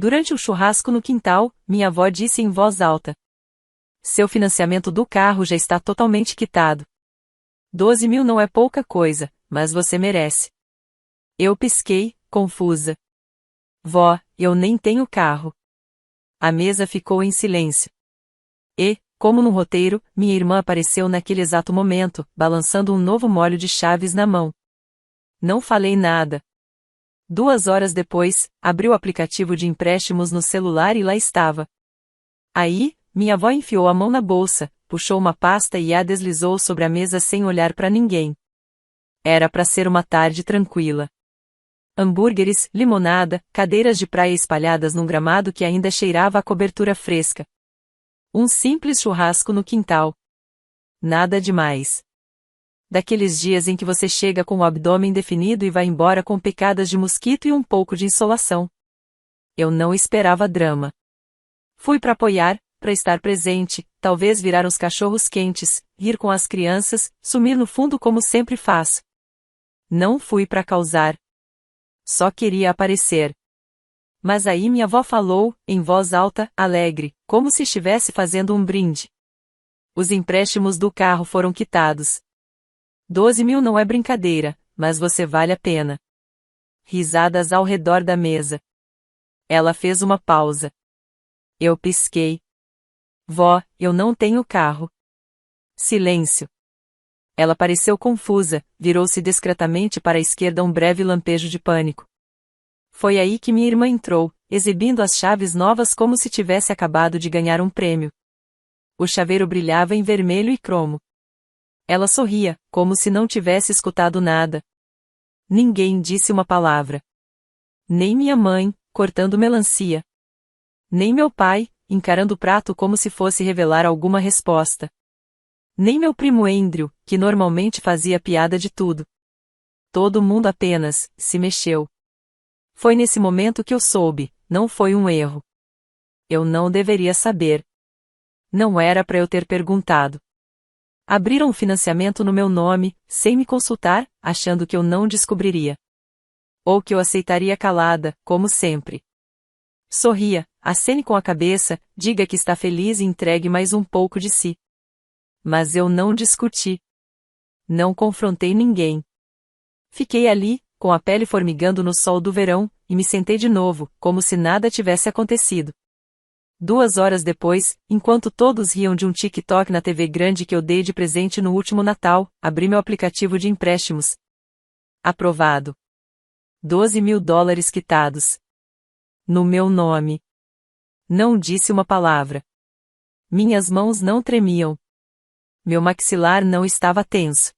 Durante o churrasco no quintal, minha avó disse em voz alta: seu financiamento do carro já está totalmente quitado. 12 mil não é pouca coisa, mas você merece. Eu pisquei, confusa. Vó, eu nem tenho carro. A mesa ficou em silêncio. E, como no roteiro, minha irmã apareceu naquele exato momento, balançando um novo molho de chaves na mão. Não falei nada. 2 horas depois, abri o aplicativo de empréstimos no celular e lá estava. Aí, minha avó enfiou a mão na bolsa, puxou uma pasta e a deslizou sobre a mesa sem olhar para ninguém. Era para ser uma tarde tranquila. Hambúrgueres, limonada, cadeiras de praia espalhadas num gramado que ainda cheirava a cobertura fresca. Um simples churrasco no quintal. Nada demais. Daqueles dias em que você chega com o abdômen definido e vai embora com picadas de mosquito e um pouco de insolação. Eu não esperava drama. Fui para apoiar, para estar presente, talvez virar uns cachorros quentes, rir com as crianças, sumir no fundo como sempre faço. Não fui para causar. Só queria aparecer. Mas aí minha avó falou, em voz alta, alegre, como se estivesse fazendo um brinde. Os empréstimos do carro foram quitados. 12 mil não é brincadeira, mas você vale a pena. Risadas ao redor da mesa. Ela fez uma pausa. Eu pisquei. Vó, eu não tenho carro. Silêncio. Ela pareceu confusa, virou-se discretamente para a esquerda um breve lampejo de pânico. Foi aí que minha irmã entrou, exibindo as chaves novas como se tivesse acabado de ganhar um prêmio. O chaveiro brilhava em vermelho e cromo. Ela sorria, como se não tivesse escutado nada. Ninguém disse uma palavra. Nem minha mãe, cortando melancia. Nem meu pai, encarando o prato como se fosse revelar alguma resposta. Nem meu primo Andrew, que normalmente fazia piada de tudo. Todo mundo apenas se mexeu. Foi nesse momento que eu soube, não foi um erro. Eu não deveria saber. Não era para eu ter perguntado. Abriram um financiamento no meu nome, sem me consultar, achando que eu não descobriria. Ou que eu aceitaria calada, como sempre. Sorria, acene com a cabeça, diga que está feliz e entregue mais um pouco de si. Mas eu não discuti. Não confrontei ninguém. Fiquei ali, com a pele formigando no sol do verão, e me sentei de novo, como se nada tivesse acontecido. 2 horas depois, enquanto todos riam de um TikTok na TV grande que eu dei de presente no último Natal, abri meu aplicativo de empréstimos. Aprovado. 12 mil dólares quitados. No meu nome. Não disse uma palavra. Minhas mãos não tremiam. Meu maxilar não estava tenso.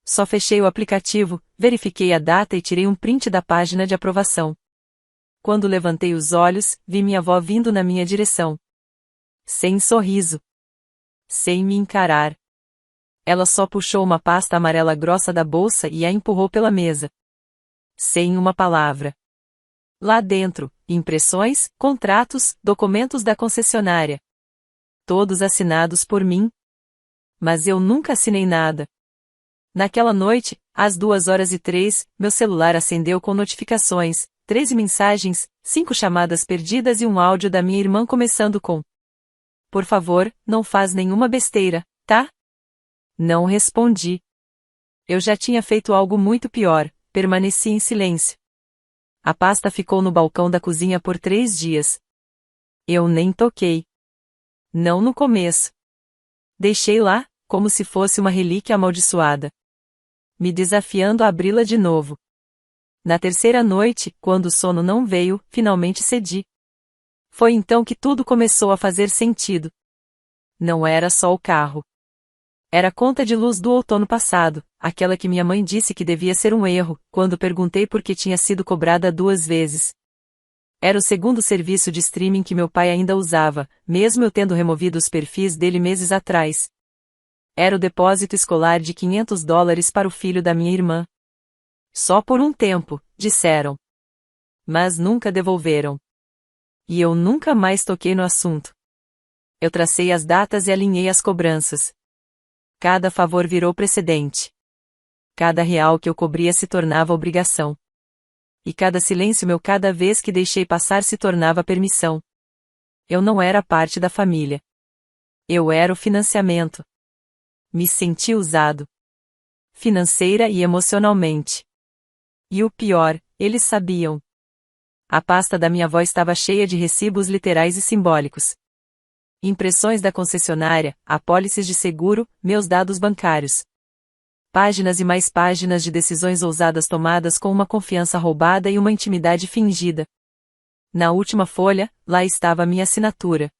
Só fechei o aplicativo, verifiquei a data e tirei um print da página de aprovação. Quando levantei os olhos, vi minha avó vindo na minha direção. Sem sorriso. Sem me encarar. Ela só puxou uma pasta amarela grossa da bolsa e a empurrou pela mesa. Sem uma palavra. Lá dentro, impressões, contratos, documentos da concessionária. Todos assinados por mim. Mas eu nunca assinei nada. Naquela noite, às 2h03, meu celular acendeu com notificações, 13 mensagens, 5 chamadas perdidas e um áudio da minha irmã começando com: por favor, não faz nenhuma besteira, tá? Não respondi. Eu já tinha feito algo muito pior, permaneci em silêncio. A pasta ficou no balcão da cozinha por 3 dias. Eu nem toquei. Não no começo. Deixei lá, como se fosse uma relíquia amaldiçoada. Me desafiando a abri-la de novo. Na terceira noite, quando o sono não veio, finalmente cedi. Foi então que tudo começou a fazer sentido. Não era só o carro. Era a conta de luz do outono passado, aquela que minha mãe disse que devia ser um erro, quando perguntei por que tinha sido cobrada 2 vezes. Era o segundo serviço de streaming que meu pai ainda usava, mesmo eu tendo removido os perfis dele meses atrás. Era o depósito escolar de 500 dólares para o filho da minha irmã. Só por um tempo, disseram. Mas nunca devolveram. E eu nunca mais toquei no assunto. Eu tracei as datas e alinhei as cobranças. Cada favor virou precedente. Cada real que eu cobria se tornava obrigação. E cada silêncio meu cada vez que deixei passar se tornava permissão. Eu não era parte da família. Eu era o financiamento. Me senti usado. Financeira e emocionalmente. E o pior, eles sabiam. A pasta da minha avó estava cheia de recibos literais e simbólicos. Impressões da concessionária, apólices de seguro, meus dados bancários. Páginas e mais páginas de decisões ousadas tomadas com uma confiança roubada e uma intimidade fingida. Na última folha, lá estava minha assinatura.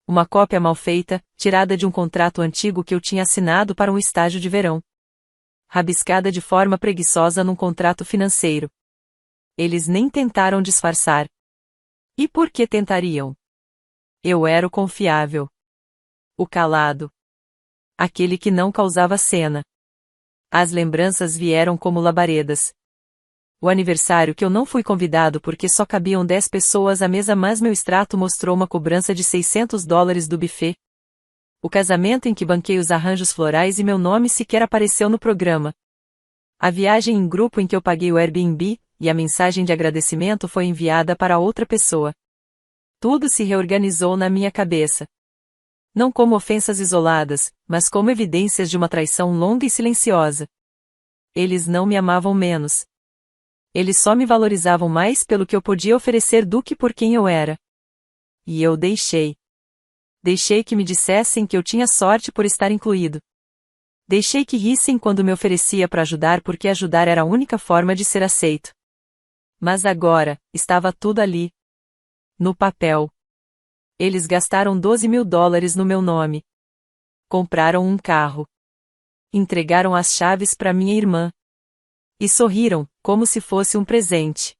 Uma cópia mal feita, tirada de um contrato antigo que eu tinha assinado para um estágio de verão. Rabiscada de forma preguiçosa num contrato financeiro. Eles nem tentaram disfarçar. E por que tentariam? Eu era o confiável. O calado. Aquele que não causava cena. As lembranças vieram como labaredas. O aniversário que eu não fui convidado porque só cabiam 10 pessoas à mesa, mas meu extrato mostrou uma cobrança de $600 do buffet. O casamento em que banquei os arranjos florais e meu nome sequer apareceu no programa. A viagem em grupo em que eu paguei o Airbnb, e a mensagem de agradecimento foi enviada para outra pessoa. Tudo se reorganizou na minha cabeça. Não como ofensas isoladas, mas como evidências de uma traição longa e silenciosa. Eles não me amavam menos. Eles só me valorizavam mais pelo que eu podia oferecer do que por quem eu era. E eu deixei. Deixei que me dissessem que eu tinha sorte por estar incluído. Deixei que rissem quando me oferecia para ajudar porque ajudar era a única forma de ser aceito. Mas agora, estava tudo ali. No papel. Eles gastaram $12.000 no meu nome. Compraram um carro. Entregaram as chaves para minha irmã. E sorriram, como se fosse um presente.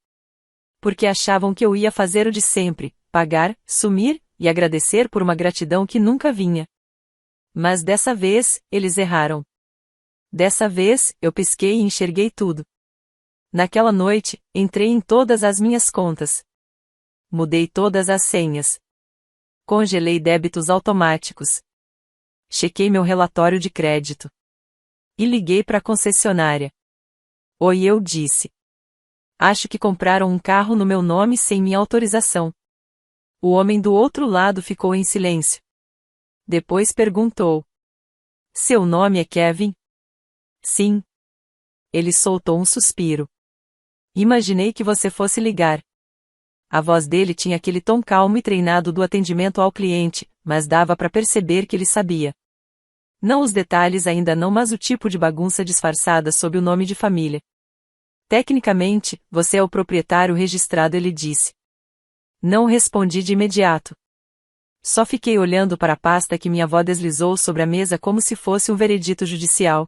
Porque achavam que eu ia fazer o de sempre, pagar, sumir, e agradecer por uma gratidão que nunca vinha. Mas dessa vez, eles erraram. Dessa vez, eu pisquei e enxerguei tudo. Naquela noite, entrei em todas as minhas contas. Mudei todas as senhas. Congelei débitos automáticos. Chequei meu relatório de crédito. E liguei para a concessionária. Oi, eu disse. Acho que compraram um carro no meu nome sem minha autorização. O homem do outro lado ficou em silêncio. Depois perguntou. Seu nome é Kevin? Sim. Ele soltou um suspiro. Imaginei que você fosse ligar. A voz dele tinha aquele tom calmo e treinado do atendimento ao cliente, mas dava para perceber que ele sabia. Não os detalhes ainda não, mas o tipo de bagunça disfarçada sob o nome de família. Tecnicamente, você é o proprietário registrado, ele disse. Não respondi de imediato. Só fiquei olhando para a pasta que minha avó deslizou sobre a mesa como se fosse um veredito judicial.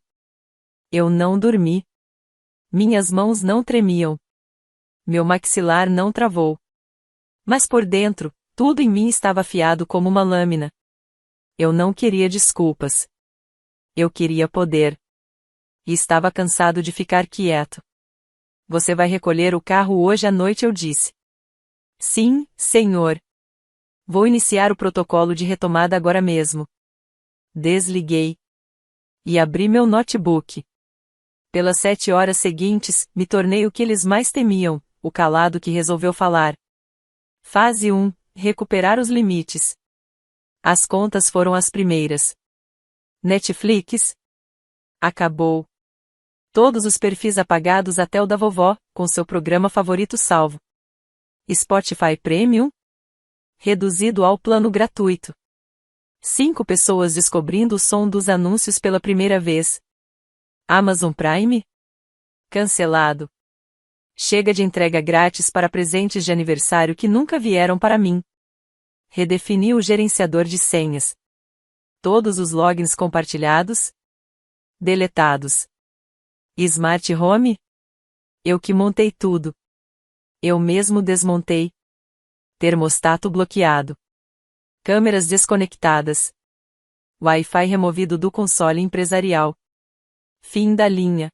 Eu não dormi. Minhas mãos não tremiam. Meu maxilar não travou. Mas por dentro, tudo em mim estava afiado como uma lâmina. Eu não queria desculpas. Eu queria poder. E estava cansado de ficar quieto. Você vai recolher o carro hoje à noite, eu disse. Sim, senhor. Vou iniciar o protocolo de retomada agora mesmo. Desliguei. E abri meu notebook. Pelas 7 horas seguintes, me tornei o que eles mais temiam, o calado que resolveu falar. Fase 1. Recuperar os limites. As contas foram as primeiras. Netflix? Acabou. Todos os perfis apagados até o da vovó, com seu programa favorito salvo. Spotify Premium? Reduzido ao plano gratuito. 5 pessoas descobrindo o som dos anúncios pela primeira vez. Amazon Prime? Cancelado. Chega de entrega grátis para presentes de aniversário que nunca vieram para mim. Redefini o gerenciador de senhas. Todos os logins compartilhados? Deletados. Smart Home? Eu que montei tudo. Eu mesmo desmontei. Termostato bloqueado. Câmeras desconectadas. Wi-Fi removido do console empresarial. Fim da linha.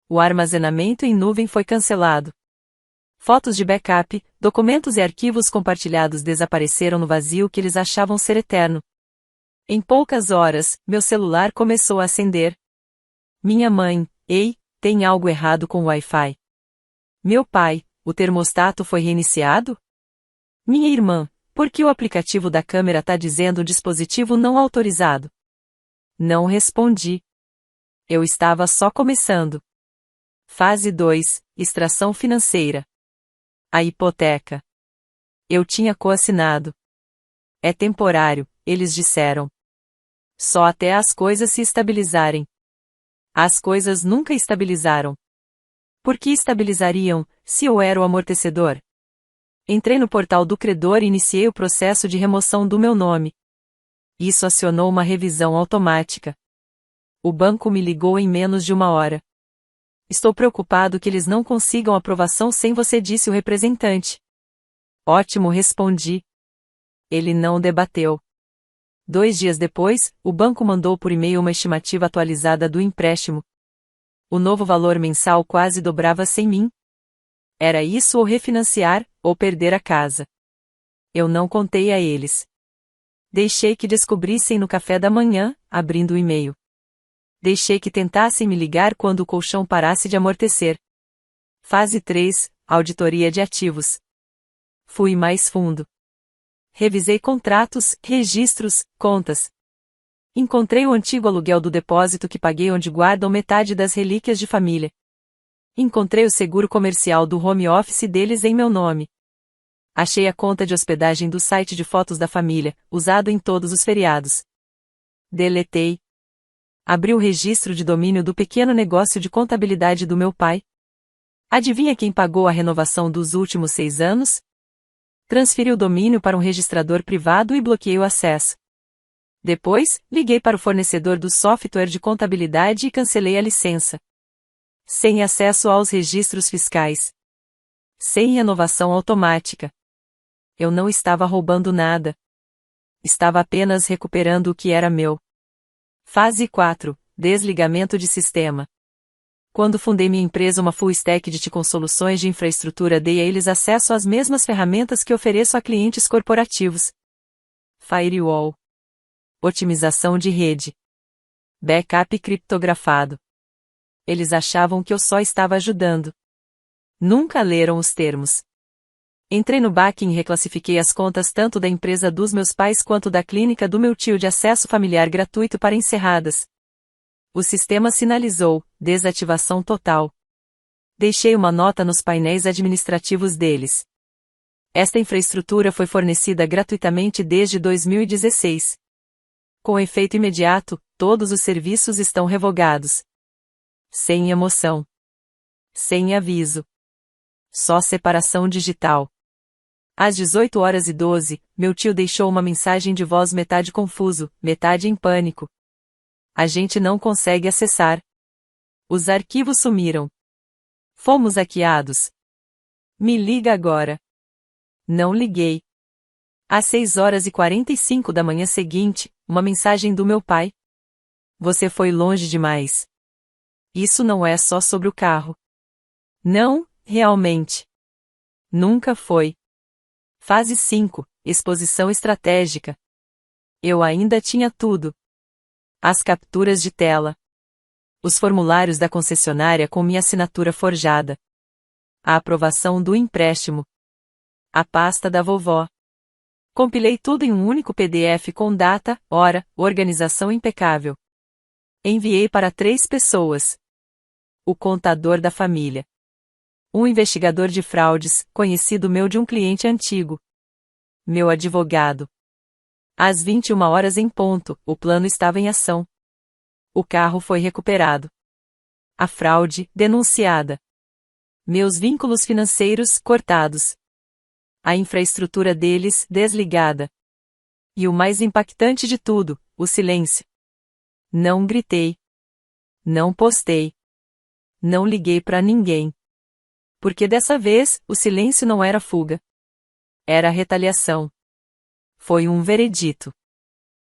O armazenamento em nuvem foi cancelado. Fotos de backup, documentos e arquivos compartilhados desapareceram no vazio que eles achavam ser eterno. Em poucas horas, meu celular começou a acender. Minha mãe, ei, tem algo errado com o Wi-Fi. Meu pai, o termostato foi reiniciado? Minha irmã, por que o aplicativo da câmera tá dizendo dispositivo não autorizado? Não respondi. Eu estava só começando. Fase 2, extração financeira. A hipoteca. Eu tinha coassinado. É temporário, eles disseram. Só até as coisas se estabilizarem. As coisas nunca estabilizaram. Por que estabilizariam, se eu era o amortecedor? Entrei no portal do credor e iniciei o processo de remoção do meu nome. Isso acionou uma revisão automática. O banco me ligou em menos de 1 hora. Estou preocupado que eles não consigam aprovação sem você, disse o representante. Ótimo, respondi. Ele não debateu. 2 dias depois, o banco mandou por e-mail uma estimativa atualizada do empréstimo. O novo valor mensal quase dobrava sem mim. Era isso ou refinanciar, ou perder a casa. Eu não contei a eles. Deixei que descobrissem no café da manhã, abrindo o e-mail. Deixei que tentassem me ligar quando o colchão parasse de amortecer. Fase 3, auditoria de ativos. Fui mais fundo. Revisei contratos, registros, contas. Encontrei o antigo aluguel do depósito que paguei onde guardam metade das relíquias de família. Encontrei o seguro comercial do home office deles em meu nome. Achei a conta de hospedagem do site de fotos da família, usado em todos os feriados. Deletei. Abri o registro de domínio do pequeno negócio de contabilidade do meu pai. Adivinha quem pagou a renovação dos últimos 6 anos? Transferi o domínio para um registrador privado e bloqueei o acesso. Depois, liguei para o fornecedor do software de contabilidade e cancelei a licença. Sem acesso aos registros fiscais. Sem renovação automática. Eu não estava roubando nada. Estava apenas recuperando o que era meu. Fase 4, desligamento de sistema. Quando fundei minha empresa, uma full stack de TI com soluções de infraestrutura, dei a eles acesso às mesmas ferramentas que ofereço a clientes corporativos. Firewall. Otimização de rede. Backup criptografado. Eles achavam que eu só estava ajudando. Nunca leram os termos. Entrei no Backing e reclassifiquei as contas tanto da empresa dos meus pais quanto da clínica do meu tio de acesso familiar gratuito para encerradas. O sistema sinalizou desativação total. Deixei uma nota nos painéis administrativos deles. Esta infraestrutura foi fornecida gratuitamente desde 2016. Com efeito imediato, todos os serviços estão revogados. Sem emoção. Sem aviso. Só separação digital. Às 18h12, meu tio deixou uma mensagem de voz metade confuso, metade em pânico. A gente não consegue acessar. Os arquivos sumiram. Fomos hackeados. Me liga agora. Não liguei. Às 6h45 da manhã seguinte, uma mensagem do meu pai. Você foi longe demais. Isso não é só sobre o carro. Não, realmente. Nunca foi. Fase 5, exposição estratégica. Eu ainda tinha tudo. As capturas de tela. Os formulários da concessionária com minha assinatura forjada. A aprovação do empréstimo. A pasta da vovó. Compilei tudo em um único PDF com data, hora, organização impecável. Enviei para 3 pessoas. O contador da família. Um investigador de fraudes, conhecido meu de um cliente antigo. Meu advogado. Às 21h em ponto, o plano estava em ação. O carro foi recuperado. A fraude, denunciada. Meus vínculos financeiros, cortados. A infraestrutura deles, desligada. E o mais impactante de tudo, o silêncio. Não gritei. Não postei. Não liguei para ninguém. Porque dessa vez, o silêncio não era fuga. Era retaliação. Foi um veredito.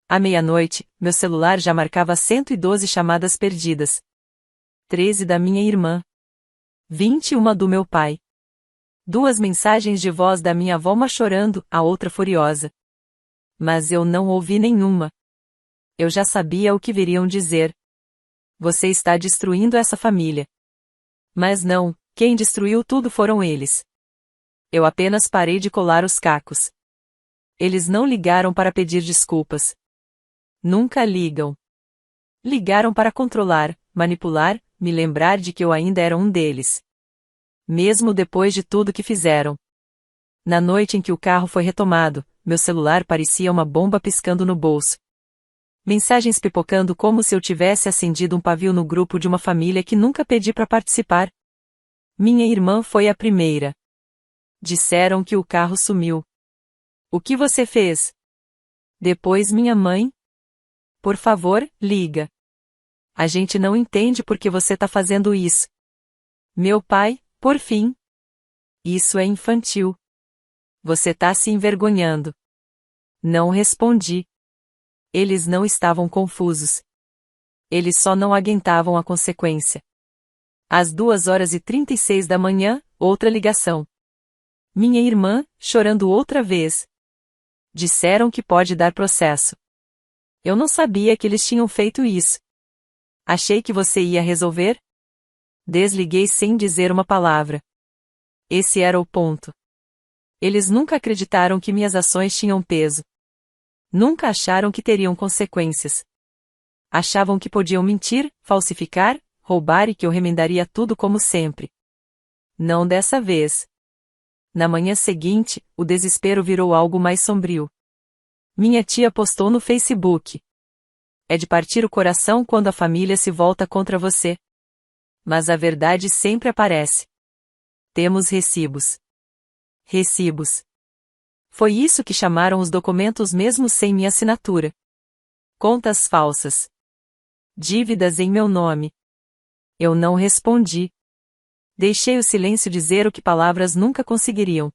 À meia-noite, meu celular já marcava 112 chamadas perdidas. 13 da minha irmã. 21 do meu pai. 2 mensagens de voz da minha avó, uma chorando, a outra furiosa. Mas eu não ouvi nenhuma. Eu já sabia o que viriam dizer. Você está destruindo essa família. Mas não, Quem destruiu tudo foram eles. Eu apenas parei de colar os cacos. Eles não ligaram para pedir desculpas. Nunca ligam. Ligaram para controlar, manipular, me lembrar de que eu ainda era um deles. Mesmo depois de tudo que fizeram. Na noite em que o carro foi retomado, meu celular parecia uma bomba piscando no bolso. Mensagens pipocando como se eu tivesse acendido um pavio no grupo de uma família que nunca pedi para participar. Minha irmã foi a primeira. Disseram que o carro sumiu. O que você fez? Depois minha mãe. Por favor, liga. A gente não entende por que você tá fazendo isso. Meu pai, por fim. Isso é infantil. Você tá se envergonhando. Não respondi. Eles não estavam confusos. Eles só não aguentavam a consequência. Às 2h36 da manhã, outra ligação. Minha irmã, chorando outra vez. Disseram que pode dar processo. Eu não sabia que eles tinham feito isso. Achei que você ia resolver? Desliguei sem dizer uma palavra. Esse era o ponto. Eles nunca acreditaram que minhas ações tinham peso. Nunca acharam que teriam consequências. Achavam que podiam mentir, falsificar, roubar e que eu remendaria tudo como sempre. Não dessa vez. Na manhã seguinte, o desespero virou algo mais sombrio. Minha tia postou no Facebook. É de partir o coração quando a família se volta contra você. Mas a verdade sempre aparece. Temos recibos. Recibos. Foi isso que chamaram os documentos mesmo sem minha assinatura. Contas falsas. Dívidas em meu nome. Eu não respondi. Deixei o silêncio dizer o que palavras nunca conseguiriam.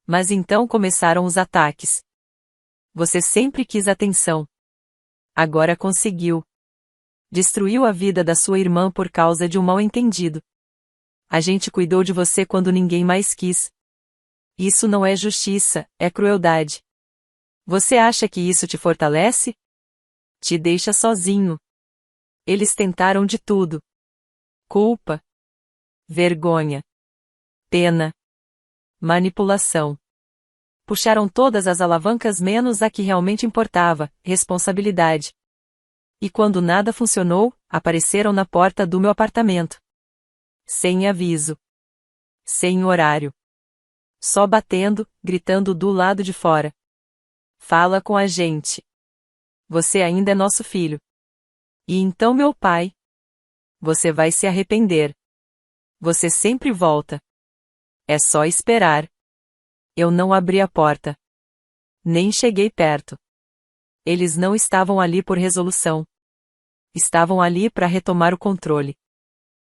Mas então começaram os ataques. Você sempre quis atenção. Agora conseguiu. Destruiu a vida da sua irmã por causa de um mal-entendido. A gente cuidou de você quando ninguém mais quis. Isso não é justiça, é crueldade. Você acha que isso te fortalece? Te deixa sozinho. Eles tentaram de tudo. Culpa. Vergonha. Pena. Manipulação. Puxaram todas as alavancas menos a que realmente importava, responsabilidade. E quando nada funcionou, apareceram na porta do meu apartamento. Sem aviso. Sem horário. Só batendo, gritando do lado de fora. Fala com a gente. Você ainda é nosso filho. E então meu pai. Você vai se arrepender. Você sempre volta. É só esperar. Eu não abri a porta. Nem cheguei perto. Eles não estavam ali por resolução. Estavam ali para retomar o controle.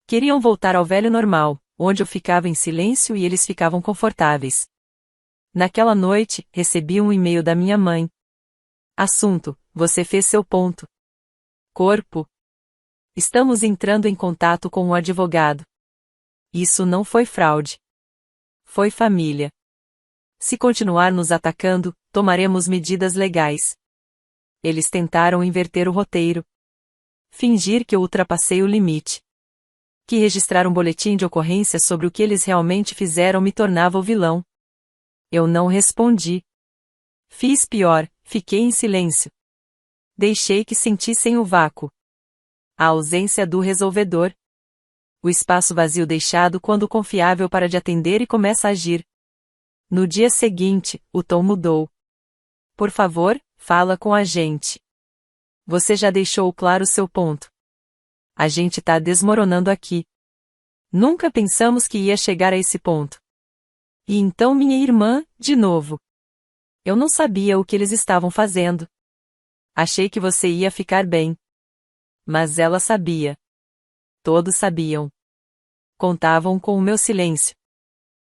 Queriam voltar ao velho normal, onde eu ficava em silêncio e eles ficavam confortáveis. Naquela noite, recebi um e-mail da minha mãe. Assunto: você fez seu ponto. Corpo: estamos entrando em contato com o advogado. Isso não foi fraude. Foi família. Se continuar nos atacando, tomaremos medidas legais. Eles tentaram inverter o roteiro. Fingir que eu ultrapassei o limite. Que registrar um boletim de ocorrência sobre o que eles realmente fizeram me tornava o vilão. Eu não respondi. Fiz pior, fiquei em silêncio. Deixei que sentissem o vácuo. A ausência do resolvedor. O espaço vazio deixado quando o confiável para de atender e começa a agir. No dia seguinte, o tom mudou. Por favor, fala com a gente. Você já deixou claro seu ponto. A gente tá desmoronando aqui. Nunca pensamos que ia chegar a esse ponto. E então minha irmã, de novo. Eu não sabia o que eles estavam fazendo. Achei que você ia ficar bem. Mas ela sabia. Todos sabiam. Contavam com o meu silêncio.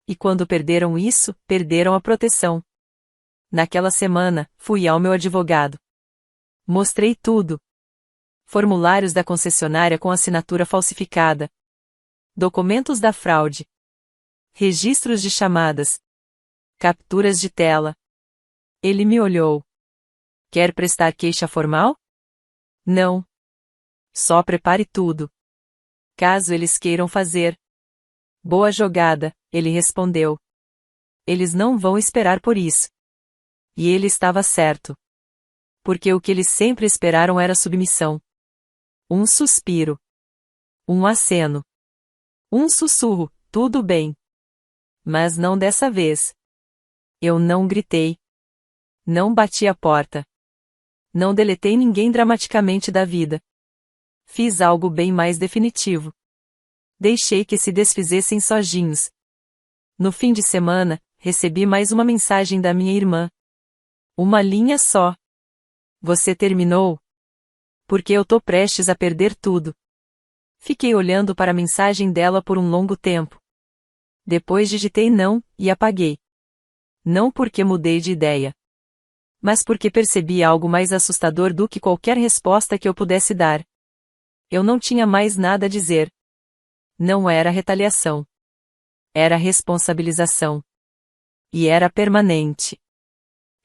E quando perderam isso, perderam a proteção. Naquela semana, fui ao meu advogado. Mostrei tudo. Formulários da concessionária com assinatura falsificada. Documentos da fraude. Registros de chamadas. Capturas de tela. Ele me olhou. Quer prestar queixa formal? Não. Só prepare tudo. Caso eles queiram fazer. Boa jogada, ele respondeu. Eles não vão esperar por isso. E ele estava certo. Porque o que eles sempre esperaram era submissão. Um suspiro. Um aceno. Um sussurro, tudo bem. Mas não dessa vez. Eu não gritei. Não bati a porta. Não deletei ninguém dramaticamente da vida. Fiz algo bem mais definitivo. Deixei que se desfizessem sozinhos. No fim de semana, recebi mais uma mensagem da minha irmã. Uma linha só. Você terminou? Porque eu tô prestes a perder tudo. Fiquei olhando para a mensagem dela por um longo tempo. Depois digitei não, e apaguei. Não porque mudei de ideia. Mas porque percebi algo mais assustador do que qualquer resposta que eu pudesse dar. Eu não tinha mais nada a dizer. Não era retaliação. Era responsabilização. E era permanente.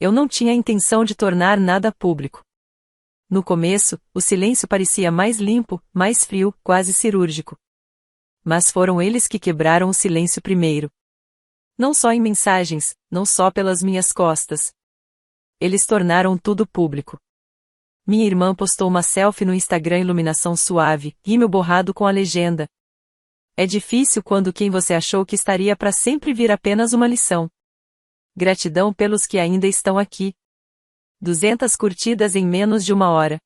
Eu não tinha a intenção de tornar nada público. No começo, o silêncio parecia mais limpo, mais frio, quase cirúrgico. Mas foram eles que quebraram o silêncio primeiro. Não só em mensagens, não só pelas minhas costas. Eles tornaram tudo público. Minha irmã postou uma selfie no Instagram iluminação suave, rímel borrado com a legenda. É difícil quando quem você achou que estaria para sempre vir apenas uma lição. Gratidão pelos que ainda estão aqui. 200 curtidas em menos de uma hora.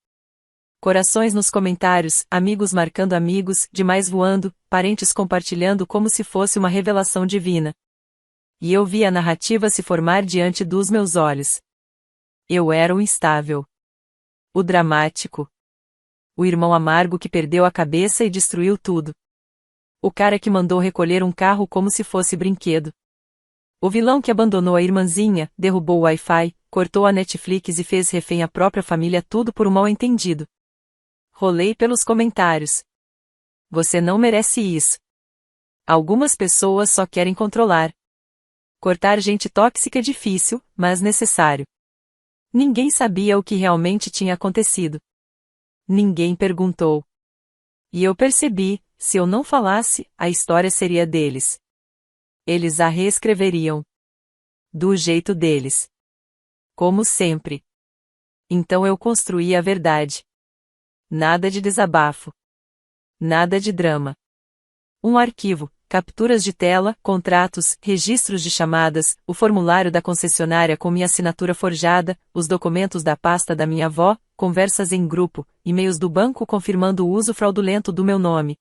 Corações nos comentários, amigos marcando amigos, demais voando, parentes compartilhando como se fosse uma revelação divina. E eu vi a narrativa se formar diante dos meus olhos. Eu era o instável. O dramático. O irmão amargo que perdeu a cabeça e destruiu tudo. O cara que mandou recolher um carro como se fosse brinquedo. O vilão que abandonou a irmãzinha, derrubou o Wi-Fi, cortou a Netflix e fez refém a própria família, tudo por um mal-entendido. Rolei pelos comentários. Você não merece isso. Algumas pessoas só querem controlar. Cortar gente tóxica é difícil, mas necessário. Ninguém sabia o que realmente tinha acontecido. Ninguém perguntou. E eu percebi, se eu não falasse, a história seria deles. Eles a reescreveriam. Do jeito deles. Como sempre. Então eu construí a verdade. Nada de desabafo. Nada de drama. Um arquivo, capturas de tela, contratos, registros de chamadas, o formulário da concessionária com minha assinatura forjada, os documentos da pasta da minha avó, conversas em grupo, e-mails do banco confirmando o uso fraudulento do meu nome.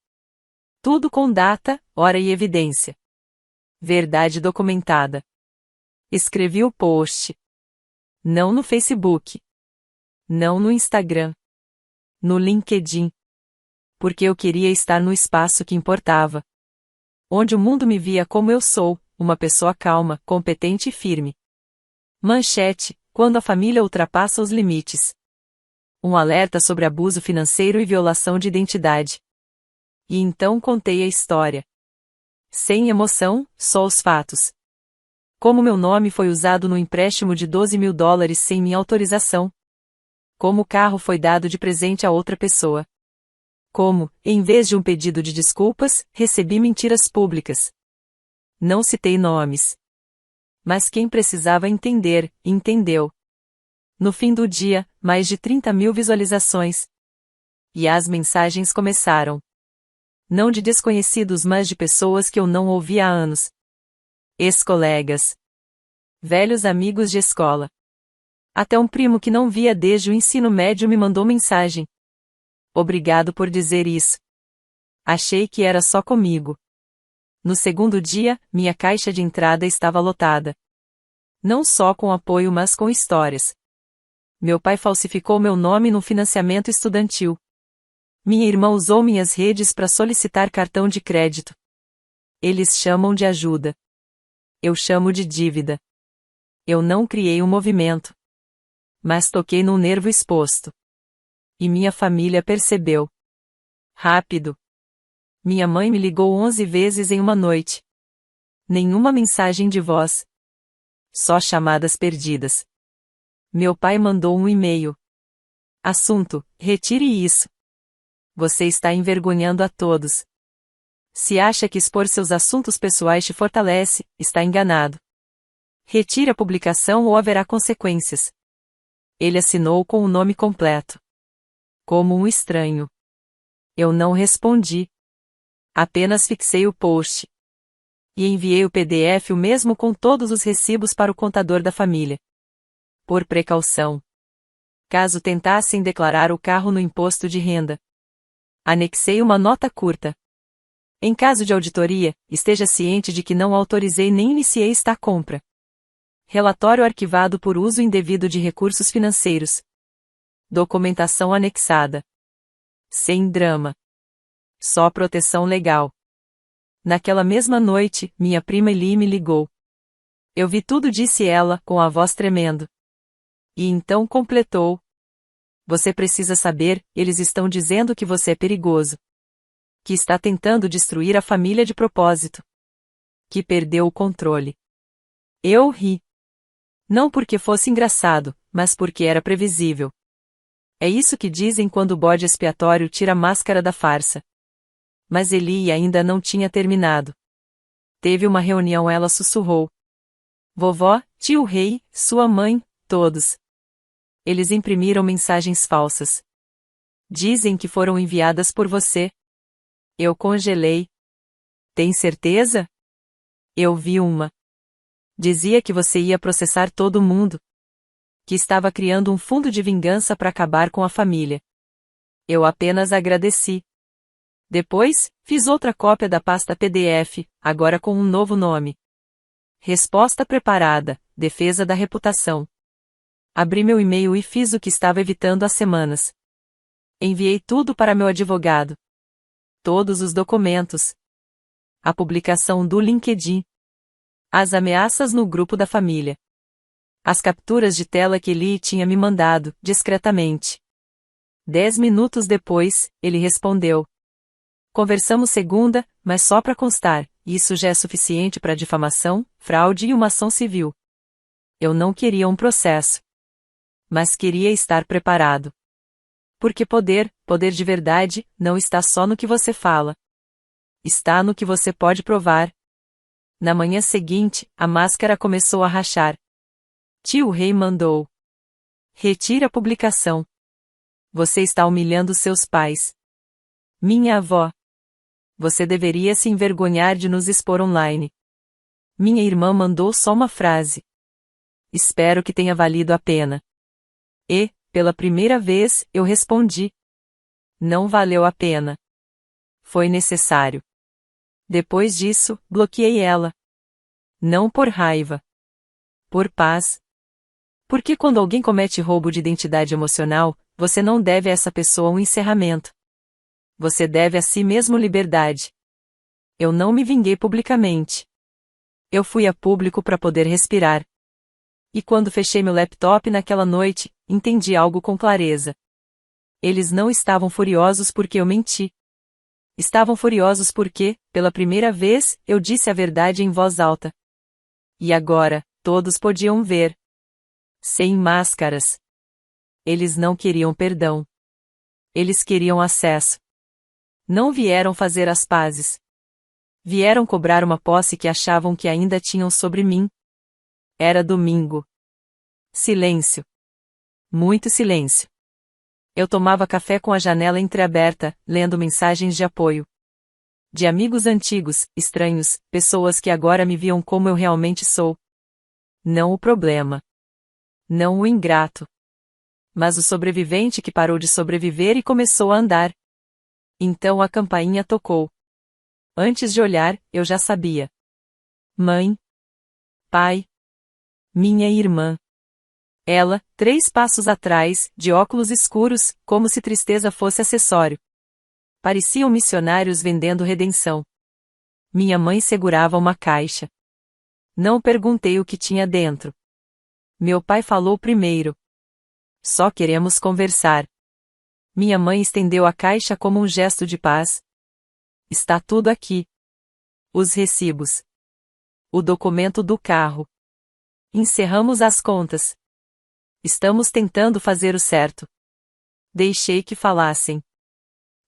Tudo com data, hora e evidência. Verdade documentada. Escrevi o post. Não no Facebook. Não no Instagram. No LinkedIn. Porque eu queria estar no espaço que importava. Onde o mundo me via como eu sou, uma pessoa calma, competente e firme. Manchete: quando a família ultrapassa os limites. Um alerta sobre abuso financeiro e violação de identidade. E então contei a história. Sem emoção, só os fatos. Como meu nome foi usado no empréstimo de $12.000 sem minha autorização. Como o carro foi dado de presente a outra pessoa. Como, em vez de um pedido de desculpas, recebi mentiras públicas. Não citei nomes. Mas quem precisava entender, entendeu. No fim do dia, mais de 30.000 visualizações. E as mensagens começaram. Não de desconhecidos, mas de pessoas que eu não ouvia há anos. Ex-colegas. Velhos amigos de escola. Até um primo que não via desde o ensino médio me mandou mensagem. Obrigado por dizer isso. Achei que era só comigo. No segundo dia, minha caixa de entrada estava lotada. Não só com apoio, mas com histórias. Meu pai falsificou meu nome no financiamento estudantil. Minha irmã usou minhas redes para solicitar cartão de crédito. Eles chamam de ajuda. Eu chamo de dívida. Eu não criei um movimento. Mas toquei num nervo exposto. E minha família percebeu. Rápido. Minha mãe me ligou 11 vezes em uma noite. Nenhuma mensagem de voz. Só chamadas perdidas. Meu pai mandou um e-mail. Assunto: retire isso. Você está envergonhando a todos. Se acha que expor seus assuntos pessoais te fortalece, está enganado. Retire a publicação ou haverá consequências. Ele assinou com o nome completo. Como um estranho. Eu não respondi. Apenas fixei o post. E enviei o PDF o mesmo com todos os recibos para o contador da família. Por precaução. Caso tentassem declarar o carro no imposto de renda. Anexei uma nota curta. Em caso de auditoria, esteja ciente de que não autorizei nem iniciei esta compra. Relatório arquivado por uso indevido de recursos financeiros. Documentação anexada. Sem drama. Só proteção legal. Naquela mesma noite, minha prima Eli me ligou. Eu vi tudo, disse ela, com a voz tremendo. E então completou. Você precisa saber, eles estão dizendo que você é perigoso. Que está tentando destruir a família de propósito. Que perdeu o controle. Eu ri. Não porque fosse engraçado, mas porque era previsível. É isso que dizem quando o bode expiatório tira a máscara da farsa. Mas Eli ainda não tinha terminado. Teve uma reunião, ela sussurrou. Vovó, tio Rei, sua mãe, todos. Eles imprimiram mensagens falsas. Dizem que foram enviadas por você. Eu congelei. Tem certeza? Eu vi uma. Dizia que você ia processar todo mundo. Que estava criando um fundo de vingança para acabar com a família. Eu apenas agradeci. Depois, fiz outra cópia da pasta PDF, agora com um novo nome. Resposta preparada, defesa da reputação. Abri meu e-mail e fiz o que estava evitando há semanas. Enviei tudo para meu advogado. Todos os documentos. A publicação do LinkedIn. As ameaças no grupo da família. As capturas de tela que Eli tinha me mandado, discretamente. 10 minutos depois, ele respondeu. Conversamos segunda, mas só para constar, isso já é suficiente para difamação, fraude e uma ação civil. Eu não queria um processo. Mas queria estar preparado. Porque poder de verdade, não está só no que você fala. Está no que você pode provar. Na manhã seguinte, a máscara começou a rachar. Tio Rei mandou. Retire a publicação. Você está humilhando seus pais. Minha avó. Você deveria se envergonhar de nos expor online. Minha irmã mandou só uma frase. Espero que tenha valido a pena. E, pela primeira vez, eu respondi. Não valeu a pena. Foi necessário. Depois disso, bloqueei ela. Não por raiva. Por paz. Porque quando alguém comete roubo de identidade emocional, você não deve a essa pessoa um encerramento. Você deve a si mesmo liberdade. Eu não me vinguei publicamente. Eu fui a público para poder respirar. E quando fechei meu laptop naquela noite, entendi algo com clareza. Eles não estavam furiosos porque eu menti. Estavam furiosos porque, pela primeira vez, eu disse a verdade em voz alta. E agora, todos podiam ver. Sem máscaras. Eles não queriam perdão. Eles queriam acesso. Não vieram fazer as pazes. Vieram cobrar uma posse que achavam que ainda tinham sobre mim. Era domingo. Silêncio. Muito silêncio. Eu tomava café com a janela entreaberta, lendo mensagens de apoio. De amigos antigos, estranhos, pessoas que agora me viam como eu realmente sou. Não o problema. Não o ingrato. Mas o sobrevivente que parou de sobreviver e começou a andar. Então a campainha tocou. Antes de olhar, eu já sabia. Mãe. Pai. Minha irmã. Ela, 3 passos atrás, de óculos escuros, como se tristeza fosse acessório. Pareciam missionários vendendo redenção. Minha mãe segurava uma caixa. Não perguntei o que tinha dentro. Meu pai falou primeiro. Só queremos conversar. Minha mãe estendeu a caixa como um gesto de paz. Está tudo aqui. Os recibos. O documento do carro. Encerramos as contas. Estamos tentando fazer o certo. Deixei que falassem.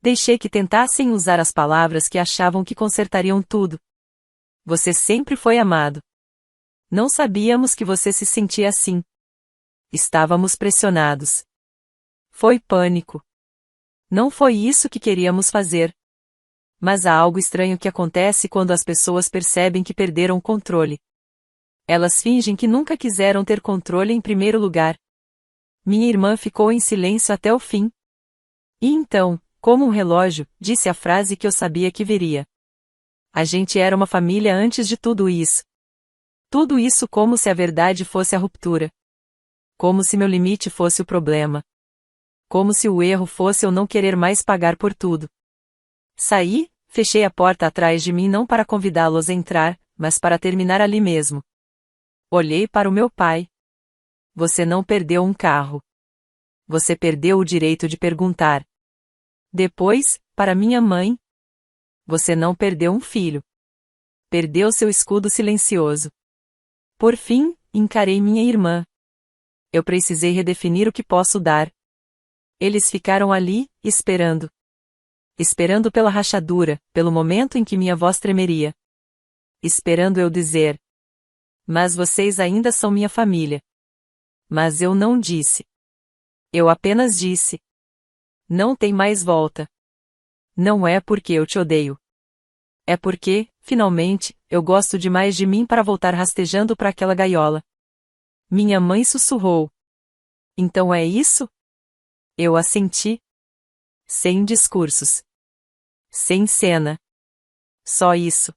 Deixei que tentassem usar as palavras que achavam que consertariam tudo. Você sempre foi amado. Não sabíamos que você se sentia assim. Estávamos pressionados. Foi pânico. Não foi isso que queríamos fazer. Mas há algo estranho que acontece quando as pessoas percebem que perderam o controle. Elas fingem que nunca quiseram ter controle em primeiro lugar. Minha irmã ficou em silêncio até o fim. E então, como um relógio, disse a frase que eu sabia que viria. A gente era uma família antes de tudo isso. Tudo isso como se a verdade fosse a ruptura. Como se meu limite fosse o problema. Como se o erro fosse eu não querer mais pagar por tudo. Saí, fechei a porta atrás de mim não para convidá-los a entrar, mas para terminar ali mesmo. Olhei para o meu pai. Você não perdeu um carro. Você perdeu o direito de perguntar. Depois, para minha mãe. Você não perdeu um filho. Perdeu seu escudo silencioso. Por fim, encarei minha irmã. Eu precisei redefinir o que posso dar. Eles ficaram ali, esperando. Esperando pela rachadura, pelo momento em que minha voz tremeria. Esperando eu dizer. Mas vocês ainda são minha família. Mas eu não disse. Eu apenas disse. Não tem mais volta. Não é porque eu te odeio. É porque, finalmente, eu gosto demais de mim para voltar rastejando para aquela gaiola. Minha mãe sussurrou. Então é isso? Eu assenti. Sem discursos. Sem cena. Só isso.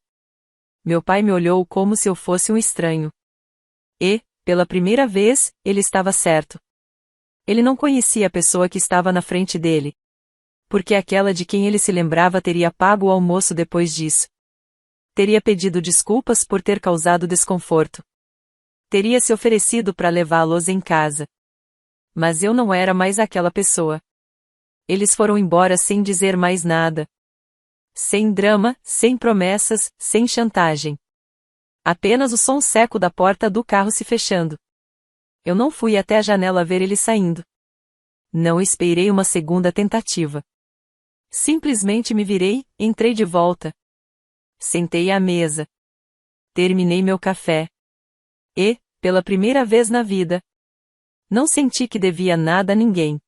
Meu pai me olhou como se eu fosse um estranho. E, pela primeira vez, ele estava certo. Ele não conhecia a pessoa que estava na frente dele. Porque aquela de quem ele se lembrava teria pago o almoço depois disso. Teria pedido desculpas por ter causado desconforto. Teria se oferecido para levá-los em casa. Mas eu não era mais aquela pessoa. Eles foram embora sem dizer mais nada. Sem drama, sem promessas, sem chantagem. Apenas o som seco da porta do carro se fechando. Eu não fui até a janela ver ele saindo. Não esperei uma segunda tentativa. Simplesmente me virei, entrei de volta. Sentei à mesa. Terminei meu café. E, pela primeira vez na vida, não senti que devia nada a ninguém.